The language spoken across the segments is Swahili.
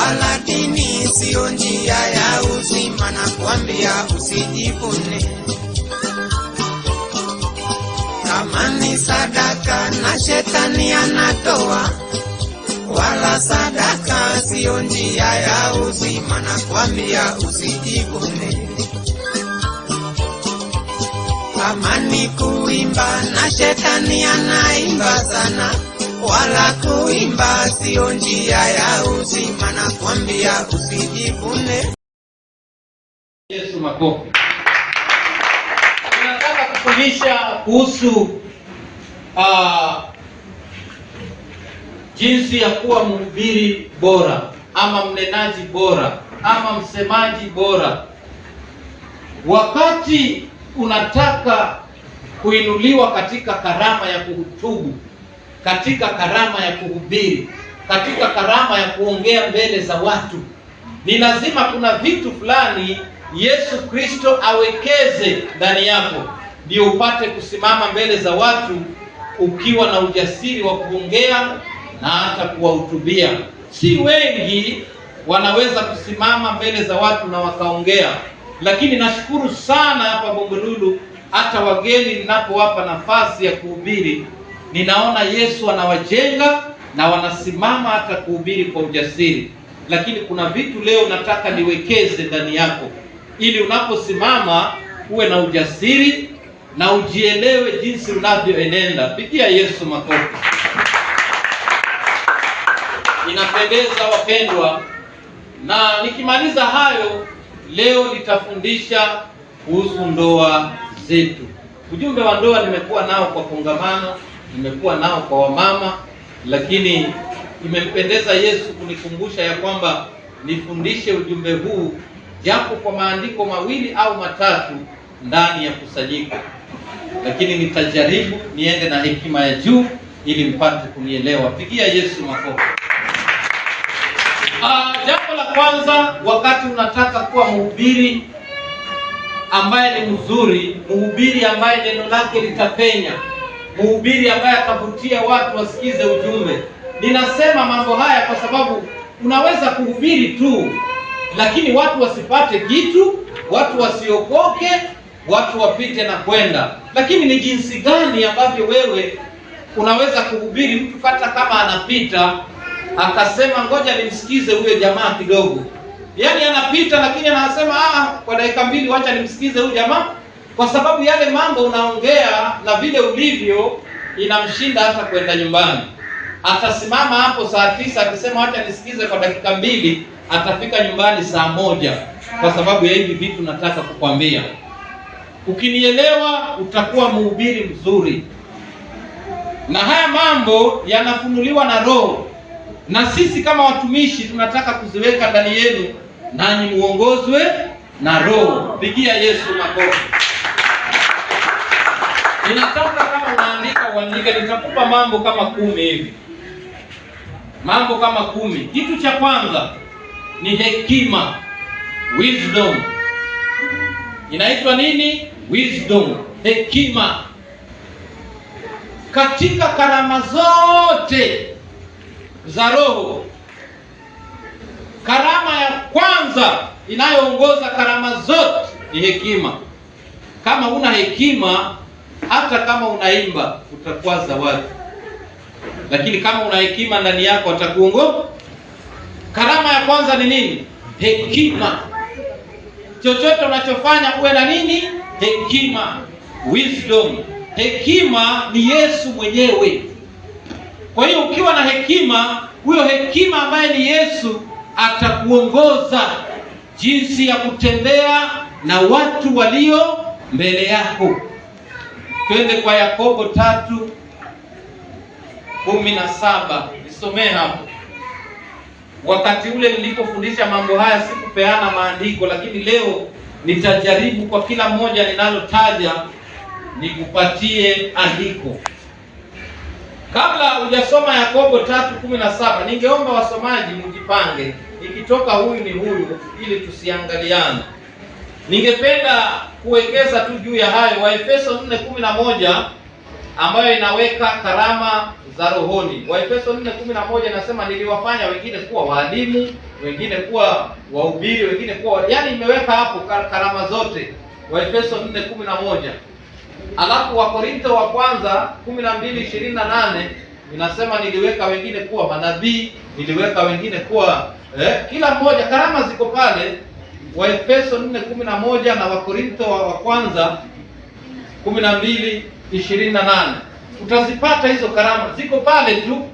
wala dini sio njia ya uzima, na kuambia usijivune. Kama ni sadaka na shetani anatoa, wala sadaka sio njia ya uzima, na kuambia usijivune. Kama ni kuimba na shetani anaimba sana, wala kuimba sio njia ya uzima, na kuambia usijivune. Yesu makofi. Tunataka kufundisha kuhusu jinsi ya kuwa mhubiri bora ama mnenaji bora ama msemaji bora. Wakati unataka kuinuliwa katika karama ya kuhutubu, katika karama ya kuhubiri, katika karama ya kuongea mbele za watu, ni lazima kuna vitu fulani Yesu Kristo awekeze ndani yako, ndio upate kusimama mbele za watu ukiwa na ujasiri wa kuongea na hata kuwahutubia. Si wengi wanaweza kusimama mbele za watu na wakaongea, lakini nashukuru sana hapa Bombolulu, hata wageni ninapowapa nafasi ya kuhubiri, ninaona Yesu anawajenga na wanasimama hata kuhubiri kwa ujasiri. Lakini kuna vitu leo nataka niwekeze ndani yako, ili unaposimama uwe na ujasiri na ujielewe jinsi unavyoenenda. Pigia Yesu makofi. Inapendeza wapendwa, na nikimaliza hayo leo nitafundisha kuhusu ndoa zetu. Ujumbe wa ndoa nimekuwa nao kwa kongamano, nimekuwa nao kwa wamama, lakini imempendeza Yesu kunikumbusha ya kwamba nifundishe ujumbe huu japo kwa maandiko mawili au matatu ndani ya kusanyiko, lakini nitajaribu niende na hekima ya juu ili mpate kunielewa. Pigia Yesu makofi. Jambo la kwanza, wakati unataka kuwa mhubiri ambaye ni mzuri, mhubiri ambaye neno lake litapenya, mhubiri ambaye atavutia watu wasikize ujumbe. Ninasema mambo haya kwa sababu unaweza kuhubiri tu, lakini watu wasipate kitu, watu wasiokoke, watu wapite na kwenda. Lakini ni jinsi gani ambavyo wewe unaweza kuhubiri mtu hata kama anapita akasema ngoja nimsikize huyo jamaa kidogo. Yaani anapita lakini anasema kwa dakika mbili wacha nimsikize huyo jamaa, kwa sababu yale mambo unaongea na vile ulivyo inamshinda hata kwenda nyumbani. Atasimama hapo saa 9 akisema wacha nisikize kwa dakika mbili, atafika nyumbani saa 1, kwa sababu ya hivi vitu nataka kukwambia. Ukinielewa utakuwa mhubiri mzuri. Na haya mambo yanafunuliwa na Roho, na sisi kama watumishi tunataka kuziweka ndani yenu, nanyi muongozwe na Roho. Pigia Yesu makofi. Ninataka kama unaandika uandike, nitakupa mambo kama 10 hivi. Mambo kama 10. Kitu cha kwanza ni hekima, wisdom. Inaitwa nini? Wisdom, hekima. Katika karama zote za Roho, karama ya kwanza inayoongoza karama zote ni hekima. Kama una hekima, hata kama unaimba utakwaza watu, lakini kama una hekima ndani yako atakuongoza. Karama ya kwanza ni nini? Hekima. Chochote unachofanya uwe na nini? Hekima, wisdom. Hekima ni Yesu mwenyewe. Kwa hiyo ukiwa na hekima, huyo hekima ambaye ni Yesu atakuongoza jinsi ya kutembea na watu walio mbele yako. Twende kwa Yakobo 3:17. Nisomee hapo. Wakati ule nilipofundisha mambo haya sikupeana maandiko, lakini leo nitajaribu kwa kila mmoja ninalotaja nikupatie andiko. Kabla hujasoma Yakobo 3:17, ningeomba wasomaji mjipange. Nikitoka huyu ni huyu ili tusiangaliane. Ningependa kuwekeza tu juu ya hayo Waefeso 4:11 ambayo inaweka karama za rohoni. Waefeso 4:11 inasema niliwafanya wengine kuwa walimu, wengine kuwa wahubiri, wengine kuwa, yani imeweka hapo karama zote. Waefeso 4:11. Alafu Wakorintho wa kwanza 12:28 inasema niliweka wengine kuwa manabii, niliweka wengine kuwa kila mmoja, karama ziko pale. Waefeso 4:11 na Wakorintho wa kwanza 12:28. Utazipata hizo karama, ziko pale tu.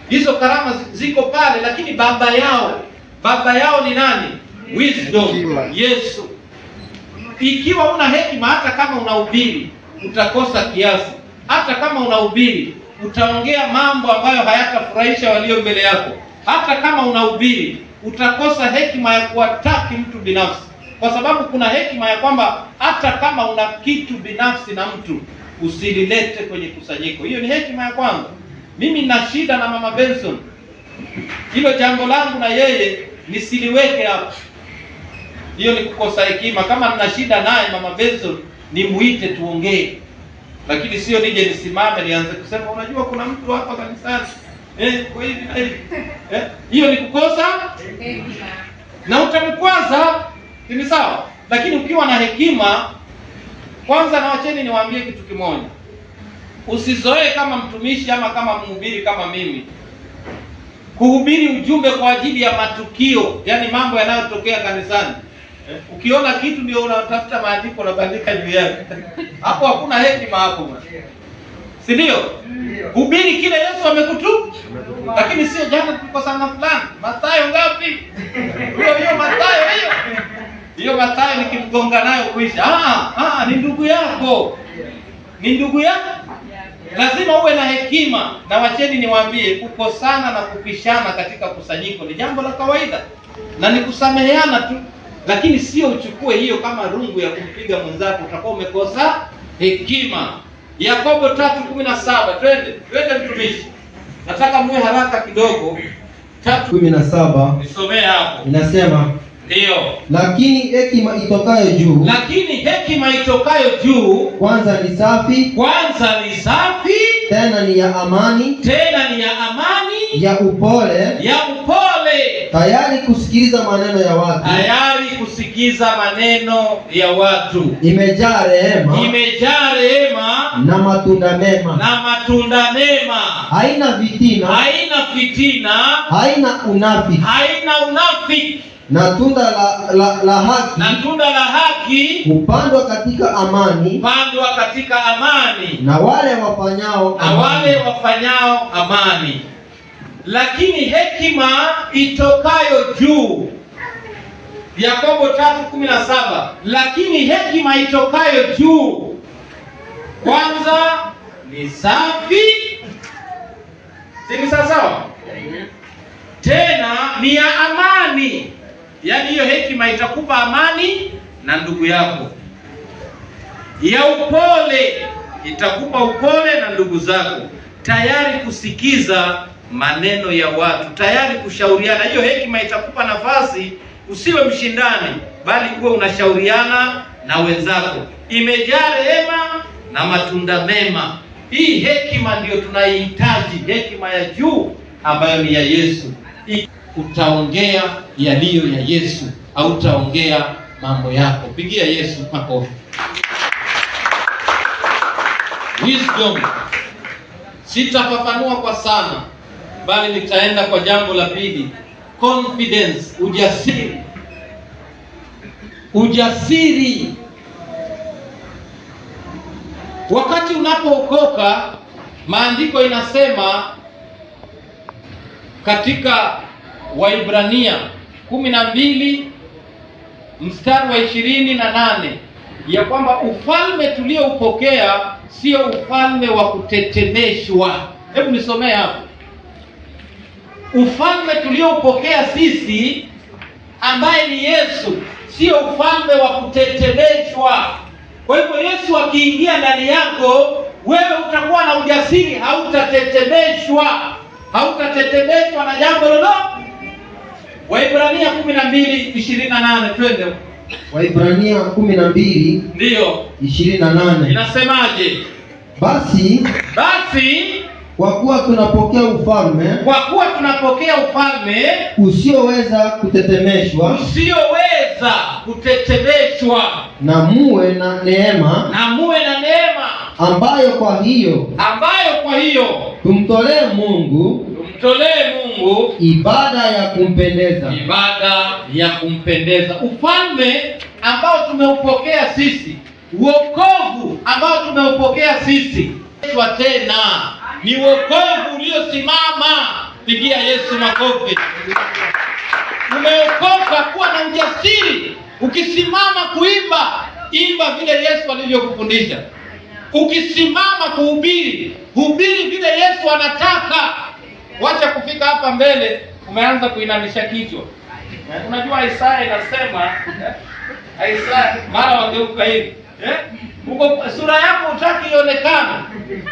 Hizo karama ziko pale, lakini baba yao ni nani? Wisdom, Yesu. Ikiwa una hekima, hata kama unahubiri utakosa kiasi. Hata kama unahubiri utaongea mambo ambayo hayatafurahisha walio mbele yako. Hata kama unahubiri utakosa hekima ya kuwataki mtu binafsi, kwa sababu kuna hekima ya kwamba hata kama una kitu binafsi na mtu usililete kwenye kusanyiko. Hiyo ni hekima ya kwanza. Mimi nina shida na Mama Benson, hilo jambo langu na yeye nisiliweke hapo. Hiyo ni kukosa hekima. Kama nina shida naye Mama Benson, nimuite tuongee, lakini sio nije nisimame nianze kusema unajua kuna mtu hapa kanisani kwa hivi na hivi. Hiyo ni kukosa hekima na utamkwaza. Ni sawa, lakini ukiwa na hekima, kwanza na wacheni niwaambie kitu kimoja. Usizoee kama mtumishi ama kama mhubiri kama mimi kuhubiri ujumbe kwa ajili ya matukio, yani mambo yanayotokea kanisani. Ukiona kitu ndio unatafuta maandiko na bandika juu yake. Hapo hakuna hekima hapo. Si ndio? Hubiri kile Yesu amekutu. Lakini sio jana tuko sana fulani. Mathayo ngapi? Hiyo Mathayo hiyo. Hiyo Mathayo nikimgonga nayo kuisha. Ni ndugu yako. Ni ndugu yako. Lazima uwe na hekima. Na wacheni niwaambie, kukosana na kupishana katika kusanyiko ni jambo la kawaida. Na ni kusameheana tu. Lakini sio uchukue hiyo kama rungu ya kumpiga mwenzako, utakuwa umekosa hekima. Yakobo 3:17. Twende mtumishi. Nataka muwe haraka kidogo. 3:17. Nisomee hapo. Inasema, ndio. Lakini hekima itokayo juu kwanza ni safi, tena ni ya amani, ya upole, tayari kusikiliza maneno ya watu, imejaa rehema na matunda mema, haina fitina, haina unafiki, na tunda la haki hupandwa katika amani, na wale wafanyao amani. Lakini hekima itokayo juu, Yakobo 3:17. Lakini hekima itokayo juu kwanza ni safi, si sawa? Tena ni ya amani. Yaani hiyo hekima itakupa amani na ndugu yako. Ya upole, itakupa upole na ndugu zako. Tayari kusikiza maneno ya watu, tayari kushauriana. Hiyo hekima itakupa nafasi usiwe mshindani, bali uwe unashauriana na wenzako. Imejaa rehema na matunda mema. Hii hekima ndiyo tunaihitaji, hekima ya juu ambayo ni ya Yesu. Utaongea yaliyo ya Yesu, au utaongea mambo yako. Pigia Yesu makofi. Wisdom. Sitafafanua kwa sana, bali nitaenda kwa jambo la pili. Confidence, ujasiri. Wakati unapookoka, maandiko inasema katika Waibrania 12:28 ya kwamba ufalme tulioupokea sio ufalme wa kutetemeshwa. Hebu nisomee hapo. Ufalme tulioupokea sisi ambaye ni Yesu sio ufalme wa kutetemeshwa. Kwa hivyo Yesu akiingia ndani yako, wewe utakuwa na ujasiri, hautatetemeshwa na jambo lolote. Waibrania 12:28. Twende. Waibrania 12 ndio 28. Inasemaje? Basi Kwa kuwa tunapokea ufalme usioweza kutetemeshwa, na muwe na neema, ambayo kwa hiyo tumtolee Mungu ibada ya kumpendeza. Ufalme ambao tumeupokea sisi, wokovu ambao tumeupokea sisi, tena ni wokovu uliosimama. Pigia Yesu makofi. Umeokoka kuwa na ujasiri. Ukisimama kuimba, imba vile Yesu alivyokufundisha. Ukisimama kuhubiri, hubiri vile Yesu anataka. Wacha kufika hapa mbele umeanza kuinamisha kichwa. Unajua Isaya inasema, Isaya mara wangeuka hivi. Uko sura yako utaki ionekane.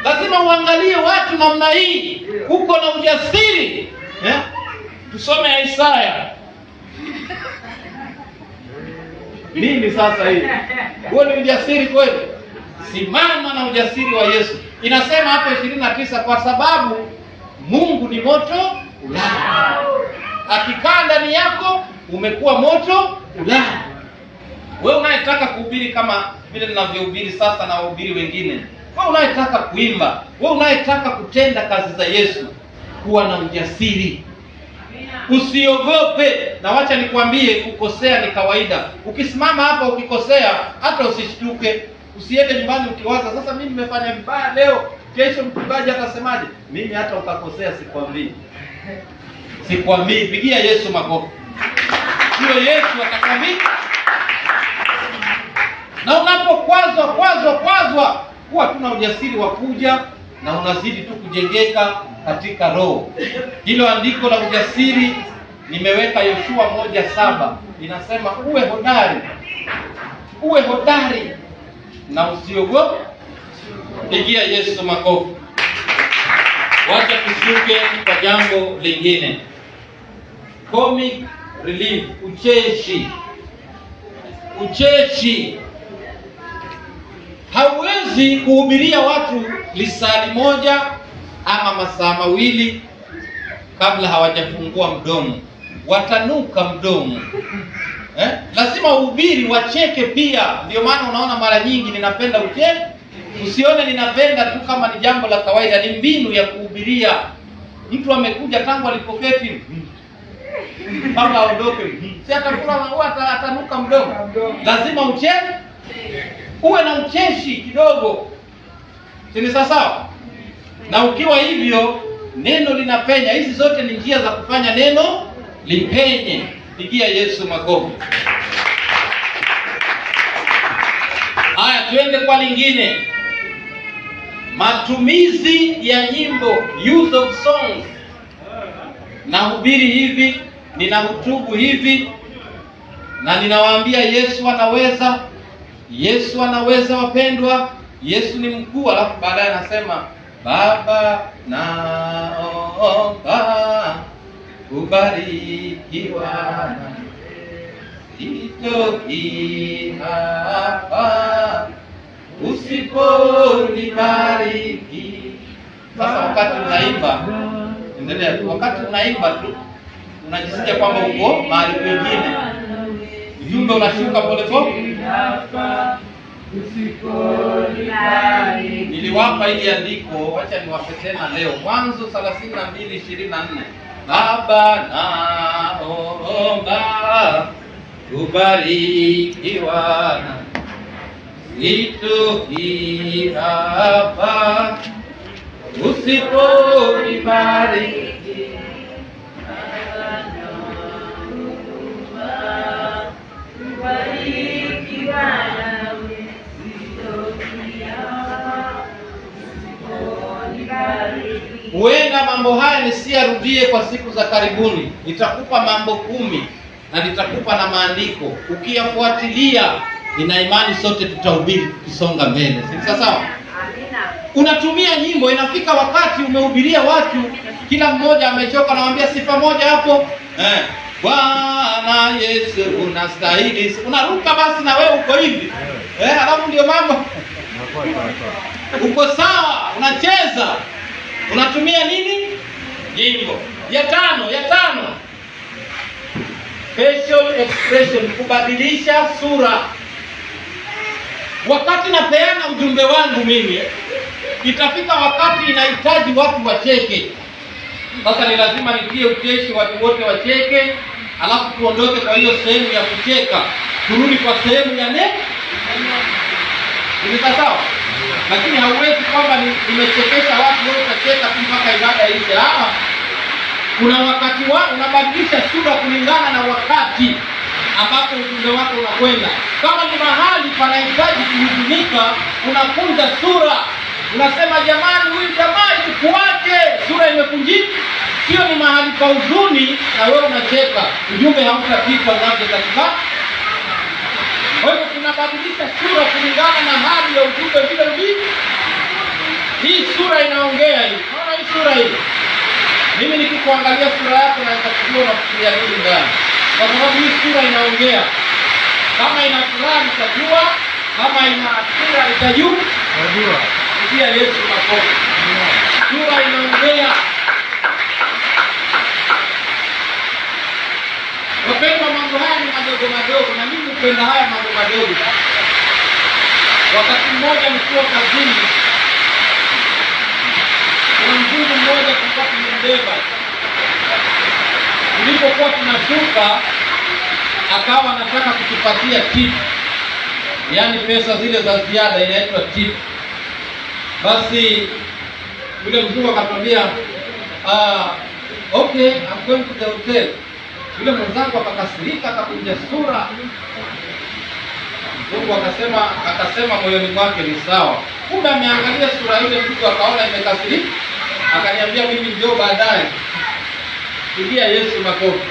Lazima uangalie watu namna hii. Uko na ujasiri. Tusome Isaya. Nini sasa hii? Huo ni ujasiri kweli? Simama na ujasiri wa Yesu. Inasema hapo 29, kwa sababu Mungu ni moto ulao. Akikaa ndani yako umekuwa moto ulao. Wewe unayetaka kuhubiri kama vile ninavyohubiri sasa na wahubiri wengine, wewe unayetaka kuimba, wewe unayetaka kutenda kazi za Yesu, kuwa na ujasiri. Usiogope. Na wacha nikwambie, kukosea ni kawaida. Ukisimama hapa ukikosea, hata usishtuke. Usiende nyumbani ukiwaza sasa mimi nimefanya vibaya leo, kesho mchungaji atasemaje? Mimi hata ukakosea sikwambii. Pigia Yesu makofi. Sio Yesu atakwambia. Na unapokwazwa kuwa tuna ujasiri wa kuja na unazidi tu kujengeka katika roho. Hilo andiko la ujasiri nimeweka Yoshua 1:7. Inasema uwe hodari na usiogope. Pigia Yesu makofi. Wacha tushuke kwa jambo lingine. Comic relief, ucheshi. Hauwezi kuhubiria watu lisali moja ama masaa mawili kabla hawajafungua mdomo. Watanuka mdomo. Lazima uhubiri wacheke pia. Ndio maana unaona mara nyingi ninapenda ucheke. Usione ninapenda tu kama ni jambo la kawaida, ni mbinu ya kuhubiria. Mtu amekuja tangu alipoketi mpaka aondoke, si atakula huwa atanuka mdomo. Lazima ucheke. Uwe na ucheshi kidogo. Si ni sawa? Na ukiwa hivyo neno linapenya. Hizi zote ni njia za kufanya neno lipenye. Pigia Yesu makofi. Haya, tuende kwa lingine. Matumizi ya nyimbo, use of songs. Nahubiri hivi, ninahutubu hivi, na ninawaambia Yesu anaweza wapendwa. Yesu ni mkuu. Alafu baadaye anasema, Baba naomba kubarikiwa, sitoki hapa usiponibariki. Sasa wakati unaimba, endelea tu. Wakati unaimba tu unajisikia kwamba uko mahali pengine. Ujumbe unashuka polepole. Niliwapa ili andiko, wacha niwape tena leo. Mwanzo 32:24. Baba naomba kubarikiwa, sitoki hapa usiponibariki. Huenda mambo haya nisiyarudie kwa siku za karibuni. Nitakupa mambo 10 na nitakupa na maandiko. Ukiyafuatilia, nina imani sote tutahubiri tukisonga mbele. Si sawa? Amina. Unatumia nyimbo, inafika wakati umehubiria watu, kila mmoja amechoka, anamwambia sifa moja hapo. Bwana Yesu unastahili. Unaruka basi na wewe uko hivi. Alafu ndio mambo. Uko sawa, unacheza. unatumia nini? Nyimbo. Ya tano, facial expression, kubadilisha sura. Wakati napeana ujumbe wangu mimi, itafika wakati inahitaji watu wacheke. Sasa ni lazima nitie ucheshi, watu wote wacheke, alafu tuondoke kwa hiyo sehemu ya kucheka, turudi kwa sehemu ya neno. Ni sawa? Lakini hauwezi kwamba nimechekesha watu wote wacheka tu mpaka ibada ishe. Kuna wakati unabadilisha sura kulingana na wakati ambapo ujumbe wako unakwenda. Kama ni mahali panahitaji kuhuzunika, unakunja sura. Unasema jamani, huyu jamaa ikuaje? Sura imekunjika. Sio ni mahali pa huzuni na wewe unacheka. Ujumbe hautapita unavyotakikana. Kwa hiyo tunabadilisha sura kulingana na hali ya ujumbe vile ulivyo. Hii sura inaongea hii. Unaona hii sura hii? Mimi nikikuangalia sura yako na nikakujua unafikiria nini ndani. Kwa sababu hii sura inaongea. Kama ina furaha nitajua, kama ina hasira nitajua. Najua. Pia Yesu makofi. Sura inaongea. Wapendwa, mambo haya ni madogo madogo na mimi hupenda haya mambo madogo. Wakati mmoja nikiwa kazini, kuna mzungu mmoja tulikuwa tumembeba. Tulipokuwa tunashuka, akawa anataka kutupatia tip. Yaani pesa zile za ziada, inaitwa tip. Basi yule mzungu akatwambia, okay, I'm going to the hotel. Yule mwenzangu akakasirika, akakunja sura. Mungu akasema moyoni mwake ni sawa. Kumbe ameangalia sura ile, mtu akaona imekasirika. Akaniambia mimi njoo baadaye. Pigia Yesu makofi.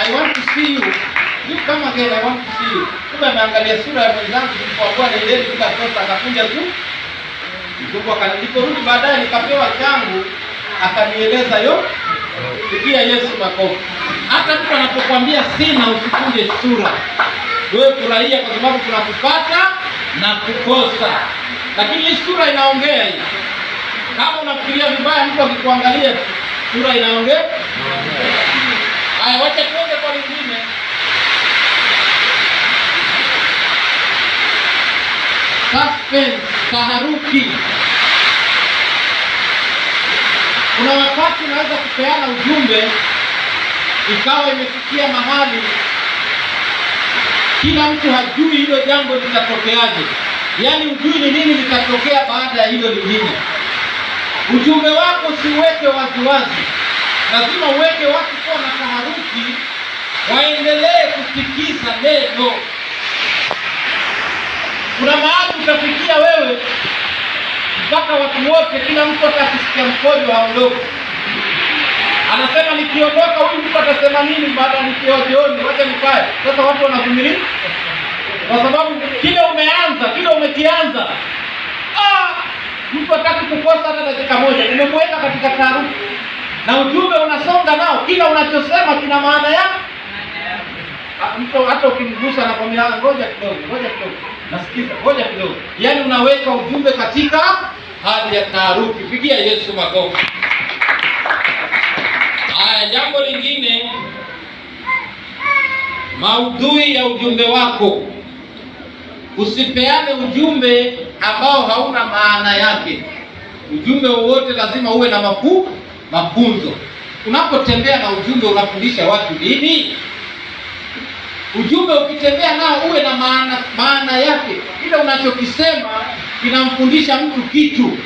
I want to see you. You come again, I want to see you. Kumbe ameangalia sura ya mwenzangu, nilipokuwa nendeni bila pesa, akakunja tu. Mungu akaniporudi baadaye nikapewa changu, akanieleza yote. Pigia Yesu makofi. Hata mtu anapokuambia sina, usikunje sura. Wewe furahia, kwa sababu kuna kupata na kukosa. Lakini hii sura inaongea hii. Kama unafikiria vibaya, mtu akikuangalia sura inaongea. Haya, wacha tuende kwa lingine. Suspense, taharuki. Kuna wakati unaweza kupeana ujumbe ikawa imefikia mahali kila mtu hajui hilo jambo litatokeaje. Yaani hujui ni nini litatokea baada ya hilo lingine. Ujumbe wako usiweke waziwazi. Lazima uweke watu kuwa na taharuki, waendelee kusikiza neno. Kuna mahali utafikia wewe mpaka watu wote, kila mtu atakisikia mkojo haondoki. Anasema nikiondoka huyu mtu atasema nini baada nikiwa jioni, wacha nikae. Sasa watu wanavumilia. Kwa sababu kile umeanza, kile umekianza. Mtu hataki kukosa hata dakika moja. Nimemweka katika taharuki. Na ujumbe unasonga nao, kila unachosema kina maana yake. Mtu hata ukimgusa anakwambia ngoja kidogo. Nasikiza, ngoja kidogo. Yaani unaweka ujumbe katika hali ya taharuki. Pigia Yesu makofi. Haya, jambo lingine, maudhui ya ujumbe wako. Usipeane ujumbe ambao hauna maana yake. Ujumbe wowote lazima uwe na mafunzo. Unapotembea na ujumbe unafundisha watu nini? Ujumbe ukitembea nao uwe na maana yake. Kile unachokisema kinamfundisha mtu kitu.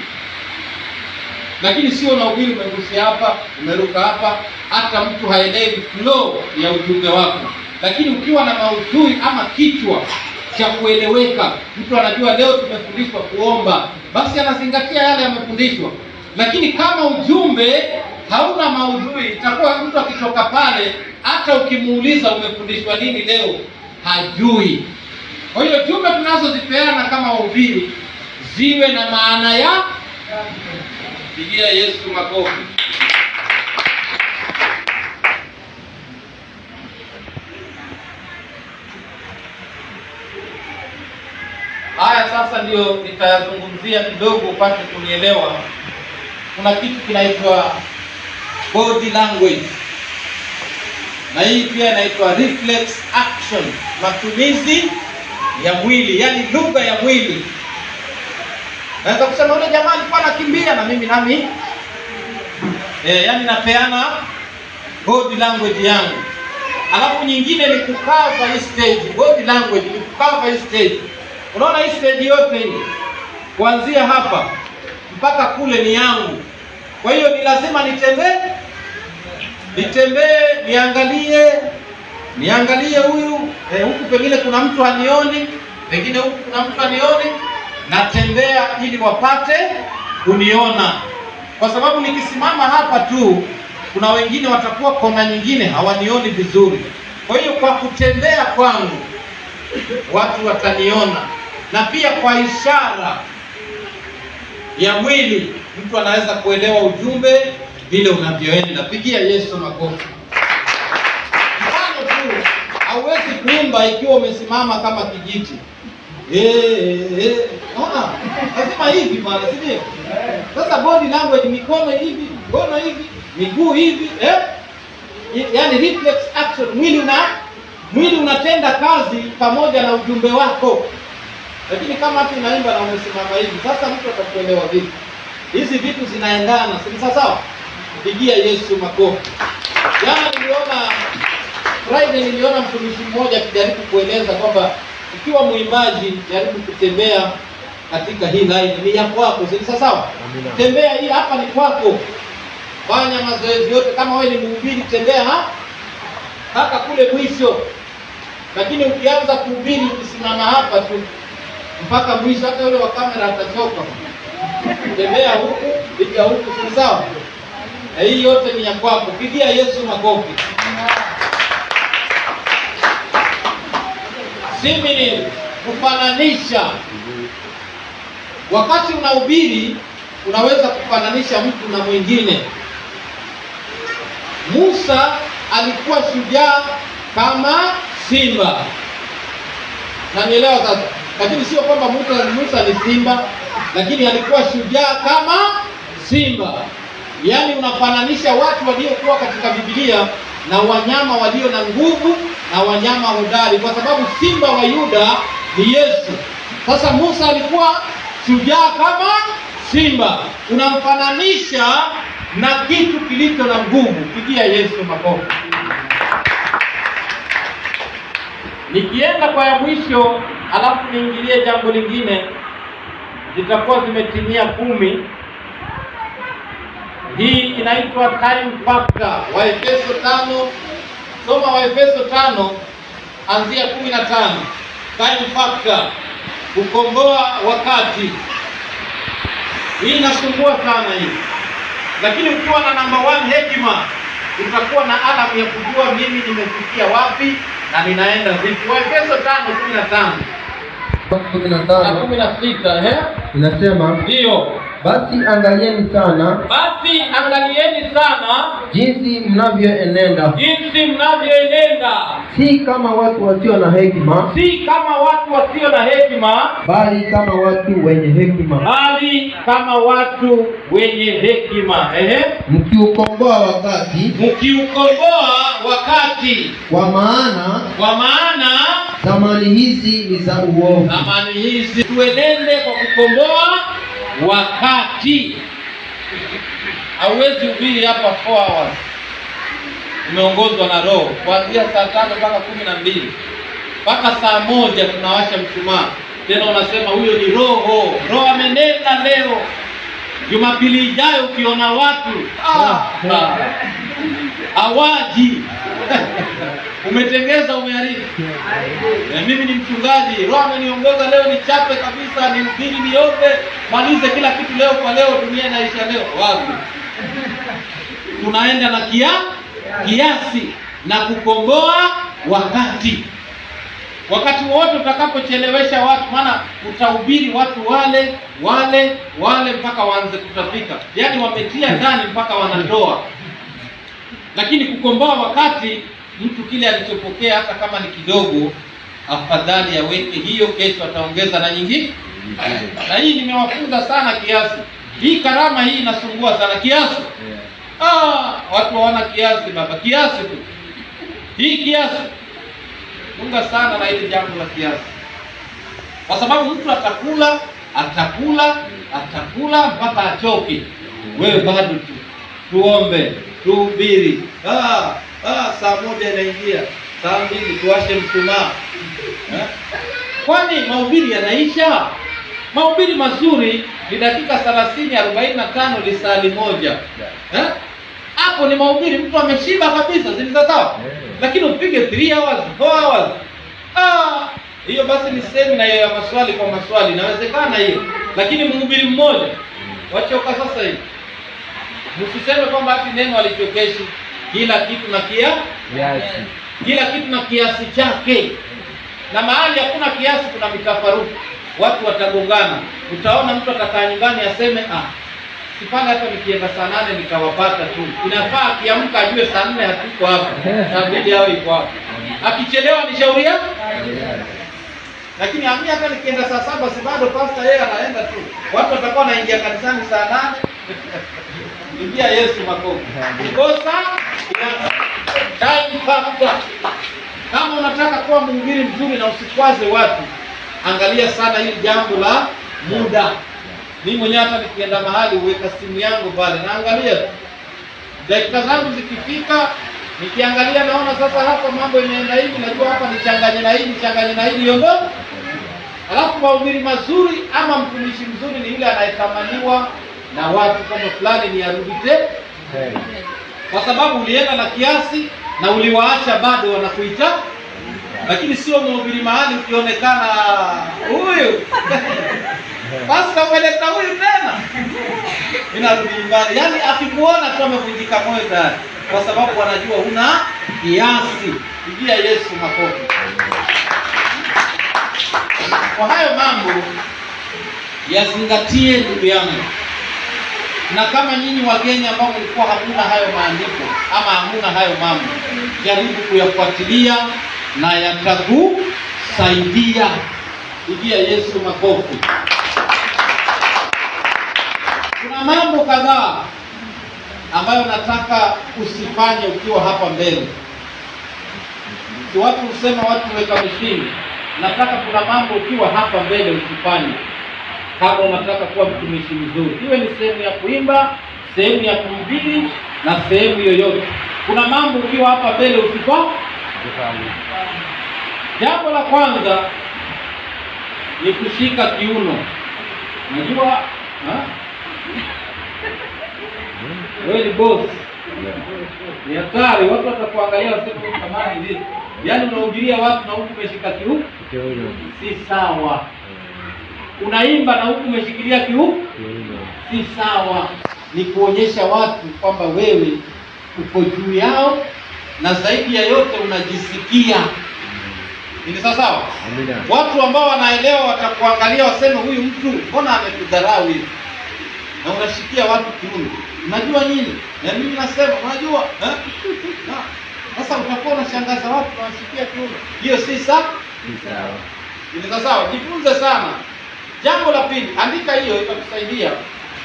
Lakini sio na ubiri umegusia hapa, umeruka hapa, hata mtu haelewi flow ya ujumbe wako. Lakini ukiwa na maudhui ama kichwa cha kueleweka, mtu anajua leo tumefundishwa kuomba, basi anazingatia yale yamefundishwa. Lakini kama ujumbe hauna maudhui, itakuwa mtu akitoka pale, hata ukimuuliza umefundishwa nini leo, hajui. Kwa hiyo jumbe tunazozipeana kama wahubiri ziwe na maana ya. Pigia Yesu makofi. Haya sasa ndio nitayazungumzia kidogo upate kunielewa. kuna kitu kinaitwa body language, na hii pia inaitwa reflex action, matumizi ya mwili, yani lugha ya mwili. Naweza kusema yule jamaa alikuwa anakimbia na mimi nami yani napeana body language yangu. Alafu nyingine ni kukava hii stage. Body language ni kukava hii stage. Unaona hii stage yote hii kuanzia hapa mpaka kule ni yangu. Kwa hiyo ni lazima nitembee, niangalie huyu huku pengine kuna mtu anioni, pengine huku kuna mtu anioni, natembea ili wapate kuniona. Kwa sababu nikisimama hapa tu kuna wengine watakuwa kona nyingine hawanioni vizuri. Kwa hiyo kwa kutembea kwangu watu wataniona, na pia kwa ishara ya mwili mtu anaweza kuelewa ujumbe vile unavyoenda. Pigia Yesu makofi. Mfano tu, hauwezi kuimba ikiwa umesimama kama kijiti. Lazima hivi bwana, si ndio? Sasa body language, mikono hivi, mkono hivi, miguu hivi, yani reflex action, mwili unatenda kazi pamoja na ujumbe wako. Lakini kama hata unaimba na umesimama hivi, sasa mtu atakuelewa vipi? Hizi vitu zinaendana, si sawa? Pigia Yesu makofi. Jana niliona mtumishi mmoja akijaribu kueleza kwamba ukiwa mwimbaji jaribu kutembea katika hii line, ni ya kwako, si sawa? Tembea hii hapa ni kwako. Fanya mazoezi yote, kama wewe ni mhubiri tembea mpaka kule mwisho. Lakini ukianza kuhubiri ukisimama hapa tu mpaka mwisho, hata yule wa kamera atachoka. Tembea huku, piga huku, si sawa? Hii yote ni ya kwako. Pigia Yesu makofi. Simile, kufananisha. Wakati unahubiri unaweza kufananisha mtu na mwingine. Musa alikuwa shujaa kama simba. Na nielewa sasa. Lakini sio kwamba Musa ni simba, lakini alikuwa shujaa kama simba. Yaani unafananisha watu waliokuwa katika Biblia na wanyama walio na nguvu na wanyama hodari, kwa sababu simba wa Yuda ni Yesu. Sasa Musa alikuwa shujaa kama simba. Unamfananisha na kitu kilicho na nguvu. Pigia Yesu makofi. Nikienda kwa ya mwisho alafu niingilie jambo lingine, zitakuwa zimetimia 10. Hii inaitwa time factor. Waefeso 5, soma Waefeso 5 anzia 15. Time factor, kukomboa wakati. Hii inasumbua sana hii. Lakini ukiwa na number 1 hekima, utakuwa na alamu ya kujua mimi nimefikia wapi na ninaenda vipi. Waefeso 5:15. 16 inasema ndio, basi angalieni sana jinsi mnavyoenenda, si kama watu wasio na hekima, bali kama watu wenye hekima, mkiukomboa wakati, kwa maana zamani hizi ni za uovu. Tuenende kwa kukomboa wakati. Hauwezi hubiri hapa 4 hours umeongozwa na Roho, kuanzia saa 5 mpaka 12 mpaka saa 1 tunawasha mshumaa. Tena unasema huyo ni Roho amenena leo. Jumapili ijayo ukiona watu hawaji umetengeza, umeharibu. Mimi ni mchungaji, Roho ameniongoza leo nichape kabisa, nihubiri, niombe, malize kila kitu leo kwa leo, dunia inaisha leo. Wapi? Tunaenda na kiasi na kukomboa wakati. Wakati wote utakapochelewesha watu, maana utahubiri watu wale mpaka waanze kutapika. Yaani wametia ndani mpaka wanatoa. Lakini kukomboa wakati, mtu kile alichopokea hata kama ni kidogo, afadhali aweke hiyo, kesho ataongeza na nyingine. Na hii nimewafunza sana kiasi. Hii karama hii inasumbua sana kiasi. Watu hawana kiasi baba, kiasi tu. Hii kiasi. Munga sana na hili jambo la kiasi. Kwa sababu mtu atakula mpaka achoke. Wewe bado tu. Tuombe, tuhubiri. Saa 1 inaingia. Saa 2 tuwashe mshumaa. Kwani mahubiri yanaisha? Mahubiri mazuri ni dakika 30, 45, lisali moja. Hapo ni mahubiri mtu ameshiba kabisa, si sawa? Lakini upige 3 hours, 4 hours. Hiyo basi ni semina ya maswali kwa maswali, inawezekana hiyo. Lakini mhubiri mmoja wachoka sasa hivi. Msiseme kwamba ati neno alichokeshi, kila kitu na kiasi. Kila kitu na kiasi chake. Na mahali hakuna kiasi kuna mitafaruku. Watu watagongana. Utaona mtu atakaa nyumbani aseme sipanga hata nikienda saa 8 nikawapata tu. Inafaa akiamka ajue saa 4 hatuko hapa. Inabidi hao iko hapa. Akichelewa ni shauri yake. Lakini hata nikienda saa 7 si bado pastor yeye anaenda tu. Watu watakuwa wanaingia kanisani saa 8. Ingia Yesu makofi. Kosa time factor. Kama unataka kuwa mhubiri mzuri na usikwaze watu, angalia sana hili jambo la muda. Mimi mwenyewe hata nikienda mahali uweka simu yangu pale, naangalia dakika zangu zikifika, nikiangalia naona sasa hapa mambo inaenda hivi, najua hapa nichanganye na hili yongo. Alafu mahubiri mazuri ama mtumishi mzuri ni yule anayetamaniwa na watu kama fulani ni arudi tena. Kwa sababu ulienda na kiasi na uliwaacha bado wanakuita. Lakini sio mhubiri mahali ukionekana huyu basi umeleta huyu tena, inarudi nyumbani. Yaani akikuona tu amevunjika moyo tayari, kwa sababu wanajua una kiasi. Pigia Yesu makofi. Kwa hayo mambo yazingatie ndugu yangu. Na kama nyinyi wageni ambao mlikuwa hamuna hayo maandiko ama hamuna hayo mambo, jaribu kuyafuatilia na yatakusaidia. Pigia Yesu makofi. Kuna mambo kadhaa ambayo nataka usifanye ukiwa hapa mbele. Si watu husema watu weka mishini. Nataka kuna mambo ukiwa hapa mbele usifanye. Kama unataka kuwa mtumishi mzuri, iwe ni sehemu ya kuimba, sehemu ya kuhubiri na sehemu yoyote, kuna mambo ukiwa hapa mbele usifanye. Jambo la kwanza ni kushika kiuno. Unajua wewe ni boss. Ni hatari, watu watakuangalia waseme kama hivi. Yaani unahubiria watu na huku umeshika kiuno. Si sawa. Unaimba na huku umeshikilia kiuno. Si sawa. Ni kuonyesha watu kwamba wewe uko juu yao na zaidi ya yote unajisikia. Ni sawa? Watu ambao wanaelewa watakuangalia waseme huyu mtu mbona ametudharau hivi? Na unashikia watu kiuno. Unajua nini? Na mimi nasema unajua, sasa utakuwa unashangaza watu wanashikia kiuno. Hiyo si sawa? Ni sawa. Jifunze sana. Jambo la pili, andika hiyo itakusaidia.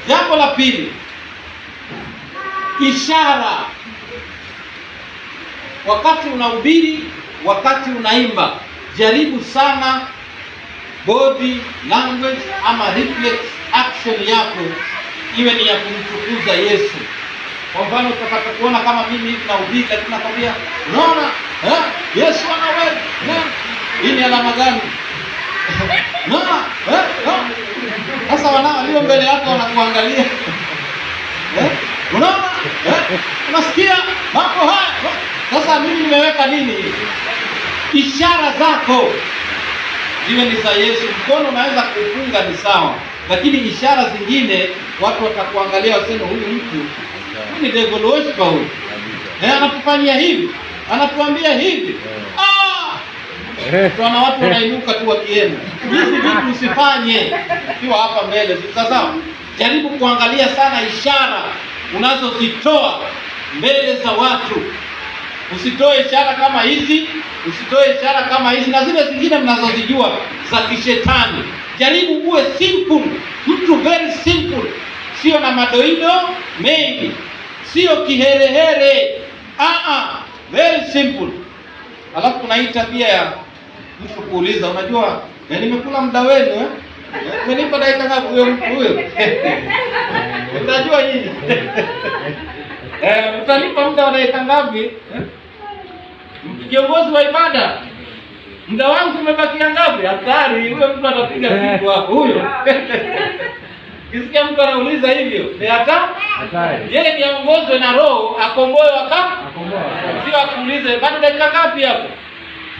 Jambo la pili, ishara. Wakati unahubiri, wakati unaimba, jaribu sana body language ama reflex action yako iwe ni ya kumtukuza Yesu. Kwa mfano utapata kuona kama mimi hivi nahubiri, lakini nakwambia unaona Yesu anaweza. Hii ni alama gani? Sasa walio mbele yako wanakuangalia. Unaona? Unasikia mambo haya? Sasa mimi nimeweka nini? Ishara zako ziwe ni za Yesu. Mkono unaweza kufunga ni sawa, lakini ishara zingine watu watakuangalia waseme huyu mtu ni devil worshiper huyu. Anatufanyia hivi, anatuambia hivi. Tuna watu wanainuka tu wakienda. Hizi vitu usifanye ukiwa hapa mbele. Sasa jaribu kuangalia sana ishara unazozitoa mbele za watu. Usitoe ishara kama hizi, usitoe ishara kama hizi na zile zingine mnazozijua za kishetani. Jaribu uwe simple, mtu very simple. sio na madoido mengi, sio kiherehere. Very simple. Alafu kuna hii tabia ya mtu kuuliza, unajua nimekula muda wenu umenipa dakika ngapi huyo mtu huyo? Unajua nini? Utanipa muda wa dakika ngapi? Kiongozi wa ibada, muda wangu umebakia ngapi? Hatari, huyo mtu atapiga siku hapo huyo. Kisikia mtu anauliza hivyo, ni hatari. Yeye ni aongozwe na Roho, akomboe sio akuulize bado dakika ngapi hapo.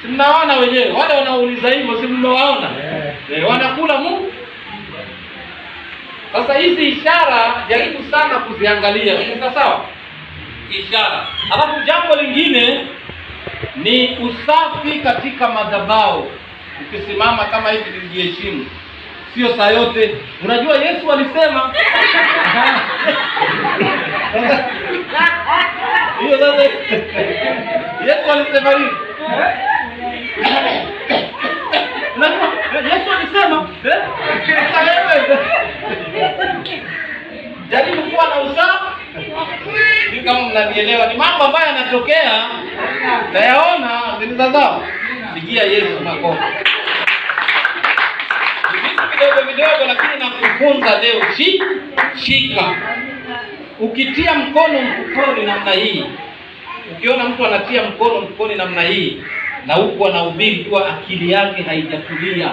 Si mnaona wenyewe wale wanauliza hivyo, si mnawaona? Wanakula Mungu. Sasa hizi ishara jaribu sana kuziangalia. Ni sawa? Ishara. Alafu jambo lingine ni usafi katika madhabahu. Ukisimama kama hivi nijiheshimu. Sio saa yote. Unajua Yesu alisema hiyo sasa. Yesu alisema nini? Yesu alisema jaribu kuwa na usafi. Ni kama mnanielewa, ni mambo ambayo yanatokea nayaona zinizazao. Pigia Yesu makofi. Vidogo lakini nakufunza leo. Shika. Ukitia mkono mfukoni namna hii, ukiona mtu anatia mkono mfukoni namna hii na huko anahubiri kwa akili yake haijatulia.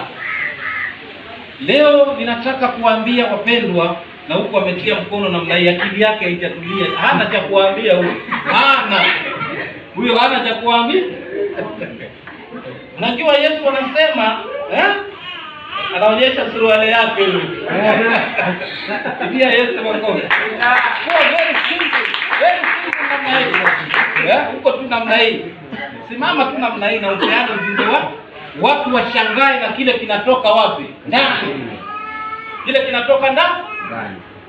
Leo ninataka kuambia wapendwa, na huko ametia mkono namna hii akili yake haijatulia. Hana cha kuambia huyo. Huyo hana cha kuambia. Unajua Yesu anasema anaonyesha suruali yake huyo. Pia Yesu makofi. Very simple namna hii. Huko tu namna hii. Simama tu namna hii na upeane ujumbe watu washangae na kile kinatoka wapi? Ndani. Kile kinatoka ndani.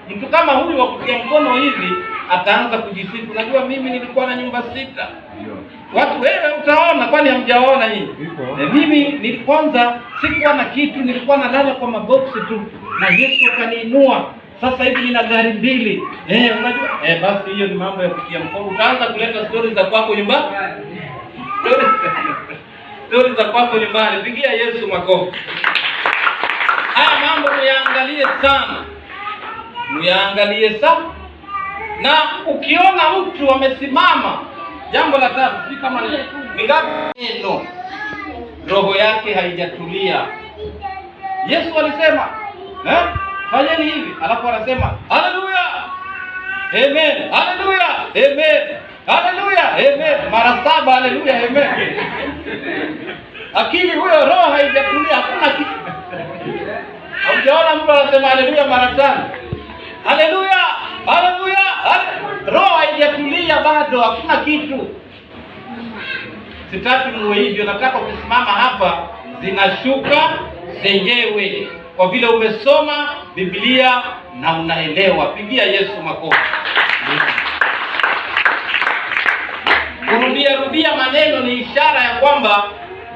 Mtu kama huyu wa kutia mkono hivi ataanza kujisifu. Unajua mimi nilikuwa na nyumba 6. Watu wewe utaona, kwani hamjaona hii? Mimi kwanza sikuwa na kitu, nilikuwa nalala kwa maboksi tu na Yesu akaniinua. Sasa hivi nina gari 2. Unajua basi hiyo ni mambo ya kutia mkono. Utaanza kuleta stories za kwako nyumbani. Stories za kwako nyumbani. Pigia Yesu makofi. Haya mambo muyaangalie sana. Muyaangalie sana. Na ukiona mtu amesimama, jambo la tatu, si kama ni ngapi neno, roho yake haijatulia. Yesu alisema, fanyeni hivi, alafu anasema, haleluya. Amen. Haleluya. Amen. Haleluya. Amen. Mara 7 haleluya. Amen. Akili huyo roho haijatulia, hakuna kitu. Ukiona mtu anasema haleluya mara 5. Haleluya. Haleluya. Roho haijatulia bado, hakuna kitu. Sitaki muwe hivyo, nataka kusimama hapa zinashuka zenyewe kwa vile umesoma Biblia na unaelewa. Pigia Yesu makofi. Kurudia maneno ni ishara ya kwamba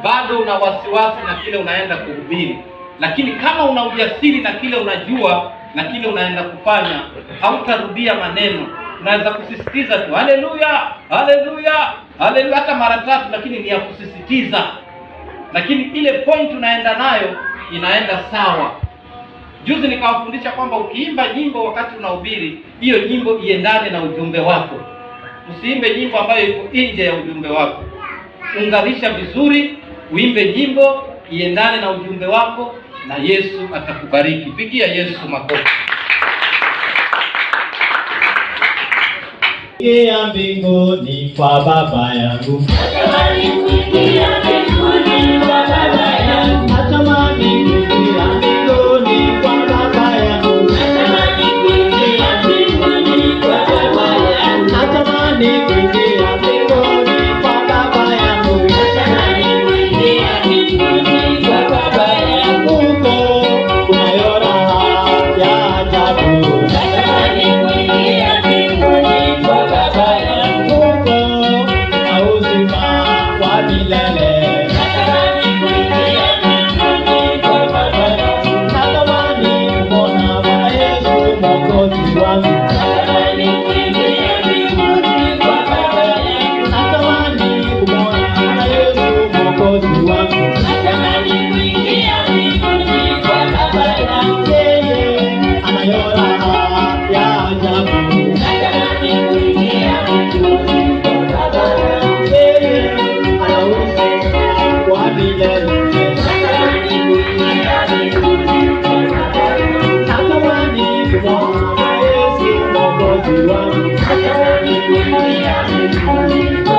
bado una wasiwasi na kile unaenda kuhubiri. Lakini kama una ujasiri na kile unajua na kile unaenda kufanya, hautarudia maneno. Unaweza kusisitiza tu haleluya, haleluya, haleluya hata mara 3, lakini ni ya kusisitiza. Lakini ile point unaenda nayo inaenda sawa. Juzi nikawafundisha kwamba ukiimba nyimbo wakati unahubiri, hiyo nyimbo iendane na ujumbe wako. Usiimbe nyimbo ambayo iko nje ya ujumbe wako. Unganisha vizuri, uimbe nyimbo iendane na ujumbe wako na Yesu atakubariki. Pigia Yesu makofi. Ya mbinguni kwa Baba yangu. Natamani kuingia mbinguni kwa Baba yangu. Natamani kuingia mbinguni kwa Baba yangu. Natamani kuingia mbinguni kwa Baba yangu. Natamani kuingia mbinguni kwa Baba yangu. Natamani kuingia mbinguni kwa Baba yangu. Huko kunayo raha ya ajabu. Natamani kuingia mbinguni kwa Baba yangu, na uzima wa milele. Natamani kuingia mbinguni kwa Baba yangu. Natamani kumwona Bwana Yesu Mwokozi. mbinguni kwa